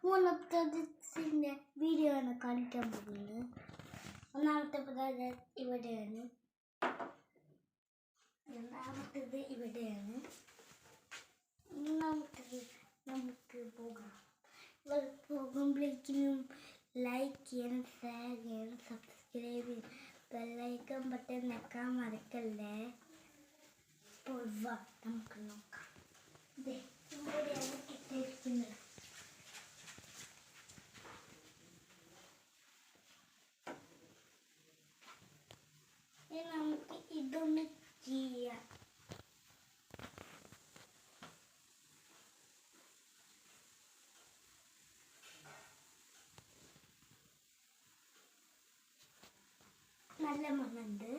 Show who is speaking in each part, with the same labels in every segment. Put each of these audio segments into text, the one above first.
Speaker 1: മൂന്നാമത്തെ വീഡിയോ ആണ് കാണിക്കാൻ പോകുന്നത്. ഒന്നാമത്തെ പദാർത്ഥം ഇവിടെയാണ്, രണ്ടാമത്തേത് ഇവിടെയാണ്, മൂന്നാമത്തേത് നമുക്ക് പോകാം. ഇവർ പോകുമ്പോഴേക്കും ലൈക്ക് ചെയ്യണം, ഷെയർ ചെയ്യണം, സബ്സ്ക്രൈബ് ചെയ്യണം, ബെല്ലൈക്കൺ ബട്ടൺ ഞെക്കാൻ മറക്കല്ലേ. ഇപ്പോൾ വാ നമുക്ക് നോക്കാം. ഇവിടെയാണ് കിട്ടിയിരിക്കുന്നത്. നമുക്ക് ഇതൊന്ന് ചെയ്യാം. നല്ല മണമുണ്ട്.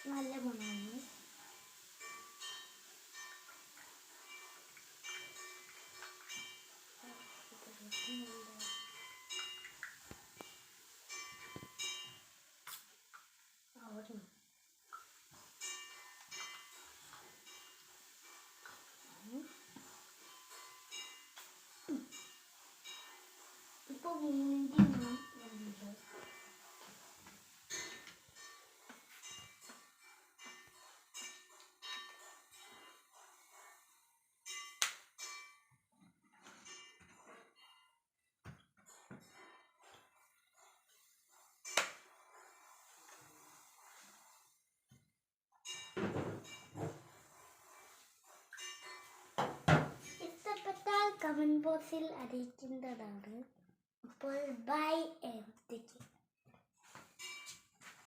Speaker 1: നല്ല മണമാണ്. ഇപ്പൊ മുണ്ടി വരുന്നുണ്ട്. ഇഷ്ടപ്പെട്ടാൽ കമന്റ് ബോക്സിൽ അറിയിക്കേണ്ടതാണ്. അപ്പോൾ ബൈ.